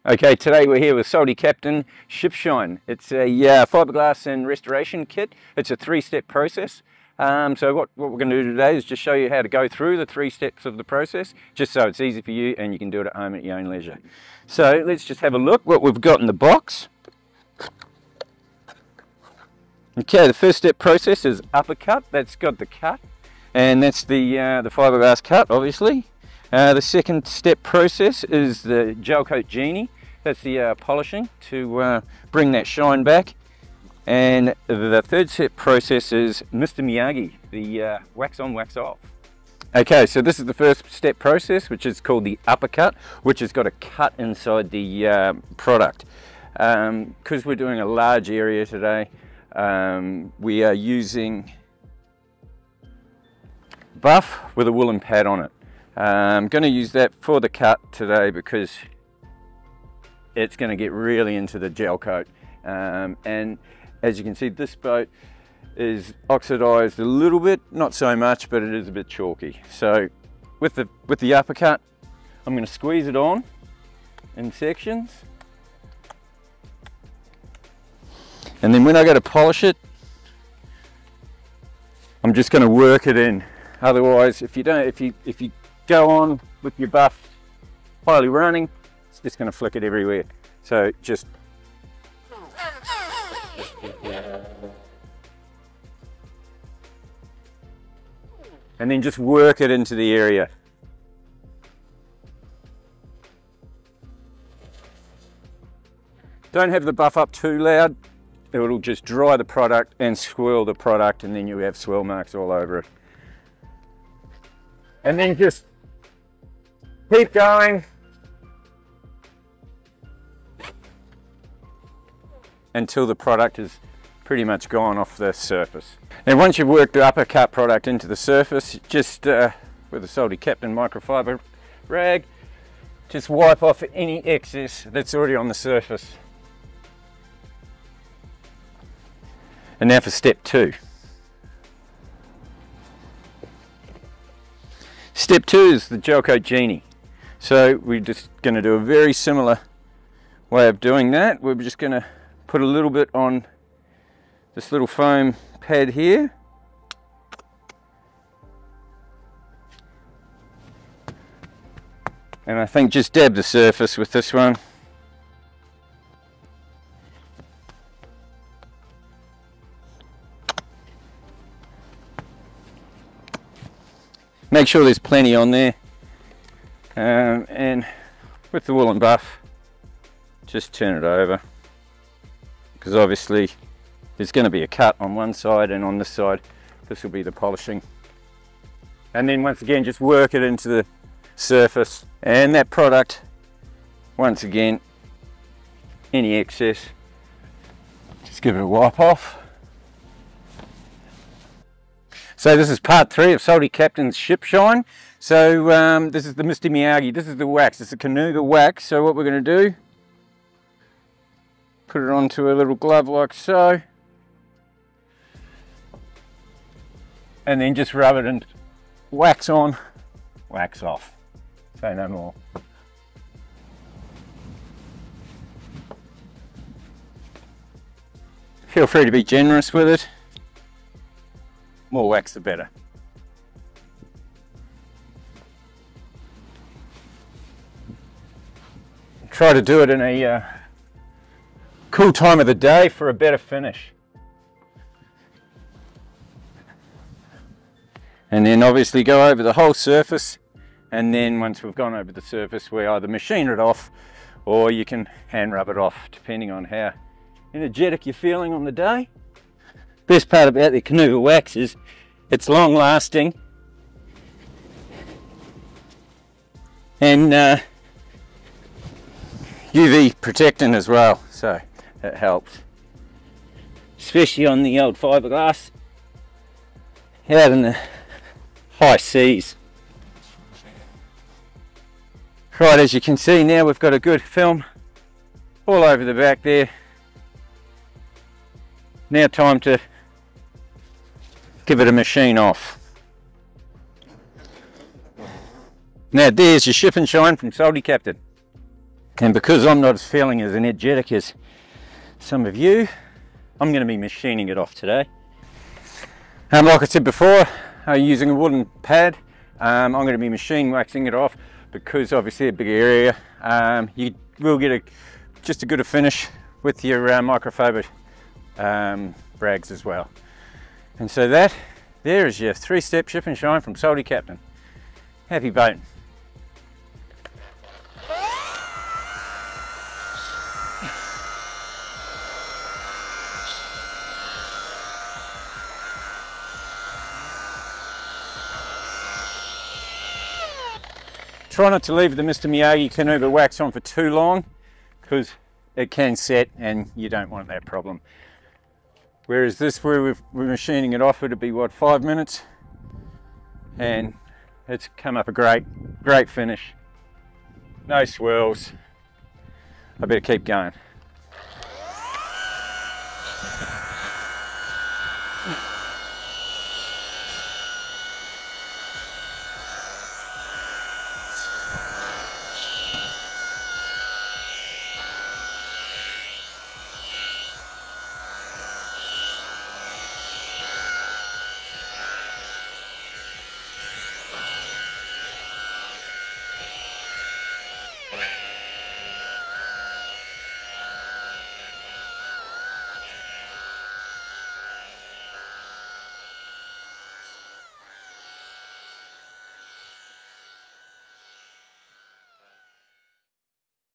Okay, today we're here with Salty Captain Ship Shine. It's a fiberglass and restoration kit. It's a three-step process. So what we're going to do today is just show you how to go through the 3 steps of the process, just so it's easy for you and you can do it at home at your own leisure. So let's just have a look what we've got in the box. Okay, the first step process is uppercut. That's got the cut, and that's the fiberglass cut, obviously. The second step process is the gel coat genie. That's the polishing to bring that shine back. And the third step process is Mr. Miyagi, the wax on, wax off. Okay, so this is the first step process, which is called the uppercut, which has got a cut inside the product. Because we're doing a large area today, we are using buff with a woolen pad on it. I'm going to use that for the cut today because it's going to get really into the gel coat, and as you can see, this boat is oxidized a little bit, not so much, but it is a bit chalky. So with the uppercut, I'm going to squeeze it on in sections, and then when I go to polish it, I'm just going to work it in. Otherwise, if you go on with your buff highly running, it's just going to flick it everywhere. So just and then just work it into the area. Don't have the buff up too loud. It'll just dry the product and swirl the product, and then you have swirl marks all over it. And then just keep going until the product is pretty much gone off the surface. Now once you've worked the uppercut product into the surface, just with a Salty Captain microfiber rag, just wipe off any excess that's already on the surface. And now for step 2. Step 2 is the gel coat genie. So we're just going to do a very similar way of doing that. We're just going to put a little bit on this little foam pad here. And I think just dab the surface with this one. Make sure there's plenty on there, and with the woolen buff, just turn it over, because obviously there's going to be a cut on one side, and on this side this will be the polishing. And then once again just work it into the surface, and that product, once again, any excess, just give it a wipe off. So this is part 3 of Salty Captain's Ship Shine. So this is the Mr. Miyagi, this is the wax, it's a Canuga wax. So what we're going to do, put it onto a little glove like so, and then just rub it and wax on, wax off. Say no more. Feel free to be generous with it. More wax the better. Try to do it in a cool time of the day for a better finish. And then obviously go over the whole surface, and then once we've gone over the surface, we either machine it off or you can hand rub it off, depending on how energetic you're feeling on the day. Best part about the Canuga wax is it's long lasting, and UV protecting as well, so that helps, especially on the old fiberglass out in the high seas. Right, as you can see now, we've got a good film all over the back there. Now time to give it a machine off. Now there's your Ship and Shine from Salty Captain. And because I'm not feeling as energetic as some of you, I'm going to be machining it off today. Like I said before, using a wooden pad, I'm going to be machine waxing it off because obviously a big area. You will get just a good finish with your microfiber rags as well. And so there is your 3-step ship and shine from Salty Captain. Happy boating. Try not to leave the Mr. Miyagi Kanuba wax on for too long because it can set and you don't want that problem. Whereas this, where we're machining it off, it'll be what, 5 minutes, and it's come up a great finish. No swirls. I better keep going.